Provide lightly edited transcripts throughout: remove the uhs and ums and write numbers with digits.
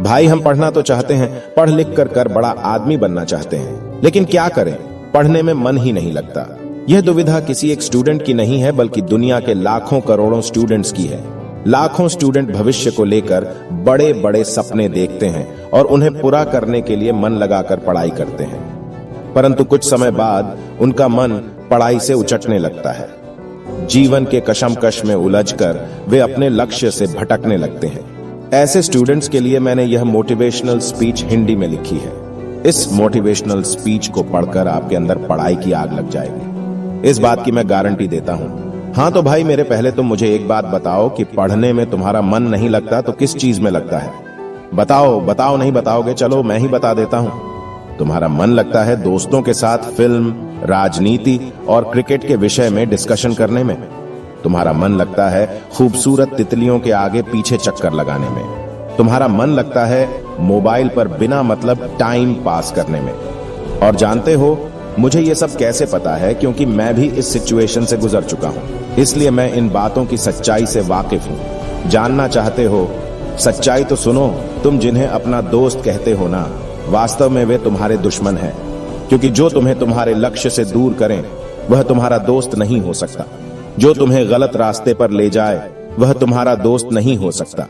भाई हम पढ़ना तो चाहते हैं, पढ़ लिख कर बड़ा आदमी बनना चाहते हैं, लेकिन क्या करें, पढ़ने में मन ही नहीं लगता। यह दुविधा किसी एक स्टूडेंट की नहीं है, बल्कि दुनिया के लाखों करोड़ों स्टूडेंट्स की है। लाखों स्टूडेंट भविष्य को लेकर बड़े बड़े सपने देखते हैं और उन्हें पूरा करने के लिए मन लगाकर पढ़ाई करते हैं, परंतु कुछ समय बाद उनका मन पढ़ाई से उचटने लगता है। जीवन के कशमकश में उलझकर वे अपने लक्ष्य से भटकने लगते हैं। ऐसे स्टूडेंट्स के लिए मैंने यह मोटिवेशनल स्पीच हिंदी में लिखी है। इस मोटिवेशनल स्पीच को पढ़कर आपके अंदर पढ़ाई की आग लग जाएगी, इस बात की मैं गारंटी देता हूं। हाँ तो भाई मेरे पहले तुम मुझे एक बात बताओ कि पढ़ने में तुम्हारा मन नहीं लगता तो किस चीज में लगता है? बताओ बताओ, नहीं बताओगे चलो मैं ही बता देता हूं। तुम्हारा मन लगता है दोस्तों के साथ फिल्म, राजनीति और क्रिकेट के विषय में डिस्कशन करने में। तुम्हारा मन लगता है खूबसूरत तितलियों के आगे पीछे चक्कर लगाने में। तुम्हारा मन लगता है मोबाइल पर बिना मतलब टाइम पास करने में। और जानते हो मुझे ये सब कैसे पता है? क्योंकि मैं भी इस सिचुएशन से गुजर चुका हूं, इसलिए मैं इन बातों की सच्चाई से वाकिफ हूं। जानना चाहते हो सच्चाई तो सुनो। तुम जिन्हें अपना दोस्त कहते हो ना, वास्तव में वे तुम्हारे दुश्मन हैं, क्योंकि जो तुम्हें तुम्हारे लक्ष्य से दूर करें वह तुम्हारा दोस्त नहीं हो सकता। जो तुम्हें गलत रास्ते पर ले जाए वह तुम्हारा दोस्त नहीं हो सकता।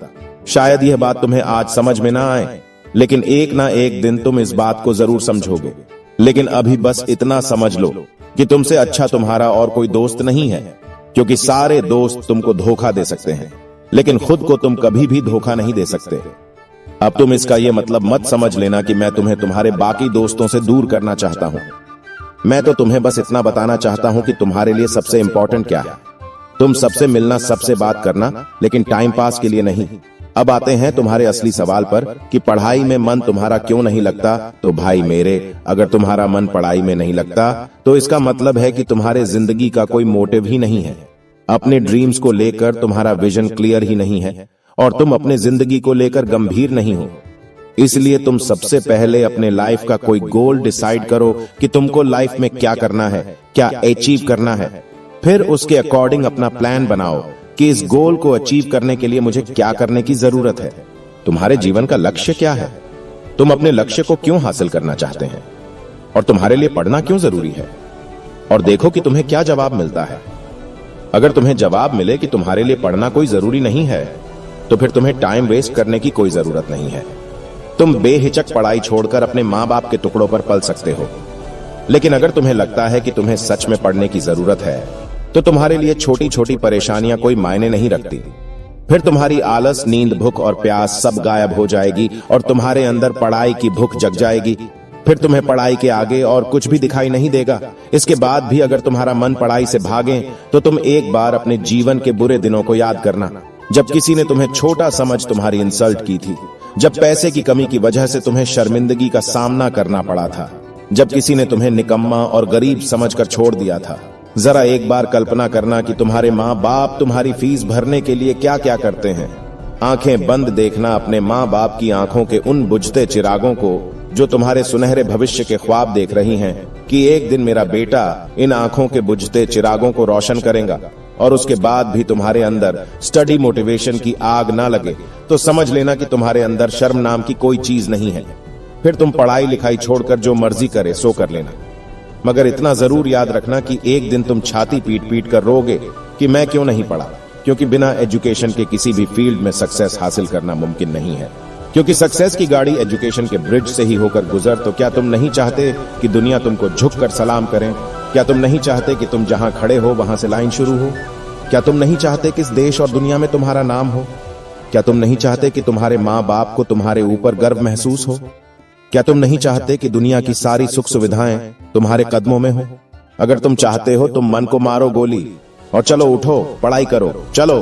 शायद यह बात तुम्हें आज समझ में ना आए, लेकिन एक ना एक दिन तुम इस बात को जरूर समझोगे। लेकिन अभी बस इतना समझ लो कि तुमसे अच्छा तुम्हारा और कोई दोस्त नहीं है, क्योंकि सारे दोस्त तुमको धोखा दे सकते हैं, लेकिन खुद को तुम कभी भी धोखा नहीं दे सकते। अब तुम इसका यह मतलब मत समझ लेना कि मैं तुम्हें तुम्हारे बाकी दोस्तों से दूर करना चाहता हूं। मैं तो तुम्हें बस इतना बताना चाहता हूं कि तुम्हारे लिए सबसे इंपॉर्टेंट क्या है। तुम सबसे मिलना, सबसे बात करना, लेकिन टाइम पास के लिए नहीं। अब आते हैं तुम्हारे असली सवाल पर कि पढ़ाई में मन तुम्हारा क्यों नहीं लगता। तो भाई मेरे, अगर तुम्हारा मन पढ़ाई में नहीं लगता तो इसका मतलब है कि तुम्हारे जिंदगी का कोई मोटिव ही नहीं है। अपने ड्रीम्स को लेकर तुम्हारा विजन क्लियर ही नहीं है और तुम अपने जिंदगी को लेकर गंभीर नहीं हो। इसलिए तुम सबसे पहले अपने लाइफ का कोई गोल डिसाइड करो कि तुमको लाइफ में क्या करना है, क्या अचीव करना है। फिर उसके अकॉर्डिंग अपना प्लान बनाओ कि इस गोल को अचीव करने के लिए मुझे क्या करने की जरूरत है। तुम्हारे जीवन का लक्ष्य क्या है? तुम अपने लक्ष्य को क्यों हासिल करना चाहते हैं? और तुम्हारे लिए पढ़ना क्यों जरूरी है? और देखो कि तुम्हें क्या जवाब मिलता है। अगर तुम्हें जवाब मिले कि तुम्हारे लिए पढ़ना कोई जरूरी नहीं है, तो फिर तुम्हें टाइम वेस्ट करने की कोई जरूरत नहीं है। तुम बेहिचक पढ़ाई छोड़कर अपने माँ बाप के टुकड़ों पर पल सकते हो। लेकिन अगर तुम्हें लगता है कि तुम्हें सच में पढ़ने की जरूरत है, तो तुम्हारे लिए छोटी छोटी परेशानियां कोई मायने नहीं रखती। फिर तुम्हारी आलस, नींद, भूख और प्यास सब गायब हो जाएगी और तुम्हारे अंदर पढ़ाई की भूख जग जाएगी। फिर तुम्हें पढ़ाई के आगे और कुछ भी दिखाई नहीं देगा। इसके बाद भी अगर तुम्हारा मन पढ़ाई से भागे, तो तुम एक बार अपने जीवन के बुरे दिनों को याद करना, जब किसी ने तुम्हें छोटा समझ तुम्हारी इंसल्ट की थी, जब पैसे की कमी की वजह से तुम्हें शर्मिंदगी का सामना करना पड़ा था, जब किसी ने तुम्हें निकम्मा और गरीब समझकर छोड़ दिया था। जरा एक बार कल्पना करना कि तुम्हारे माँ बाप तुम्हारी फीस भरने के लिए क्या क्या करते हैं। आंखें बंद देखना अपने माँ बाप की आंखों के उन बुझते चिरागों को जो तुम्हारे सुनहरे भविष्य के ख्वाब देख रही हैं कि एक दिन मेरा बेटा इन आंखों के बुझते चिरागों को रोशन करेगा। और उसके बाद भी तुम्हारे अंदर स्टडी मोटिवेशन की आग ना लगे, तो समझ लेना कि तुम्हारे अंदर शर्म नाम की कोई चीज नहीं है। फिर तुम पढ़ाई लिखाई छोड़कर जो मर्जी करे सो कर लेना, मगर इतना जरूर याद रखना कि एक दिन तुम छाती पीट पीट कर रोगे कि मैं क्यों नहीं पढ़ा, क्योंकि बिना एजुकेशन के किसी भी फील्ड में सक्सेस हासिल करना मुमकिन नहीं है। क्योंकि सक्सेस की गाड़ी एजुकेशन के ब्रिज से ही होकर गुजर। तो क्या तुम नहीं चाहते कि दुनिया तुमको झुककर सलाम करें? क्या तुम नहीं चाहते कि तुम जहां खड़े हो वहां से लाइन शुरू हो? क्या तुम नहीं चाहते कि इस देश और दुनिया में तुम्हारा नाम हो? क्या तुम नहीं चाहते कि तुम्हारे माँ बाप को तुम्हारे ऊपर गर्व महसूस हो? क्या तुम नहीं चाहते कि दुनिया की सारी सुख सुविधाएं तुम्हारे कदमों में हो? अगर तुम चाहते हो, तुम मन को मारो गोली और चलो उठो, पढ़ाई करो, चलो।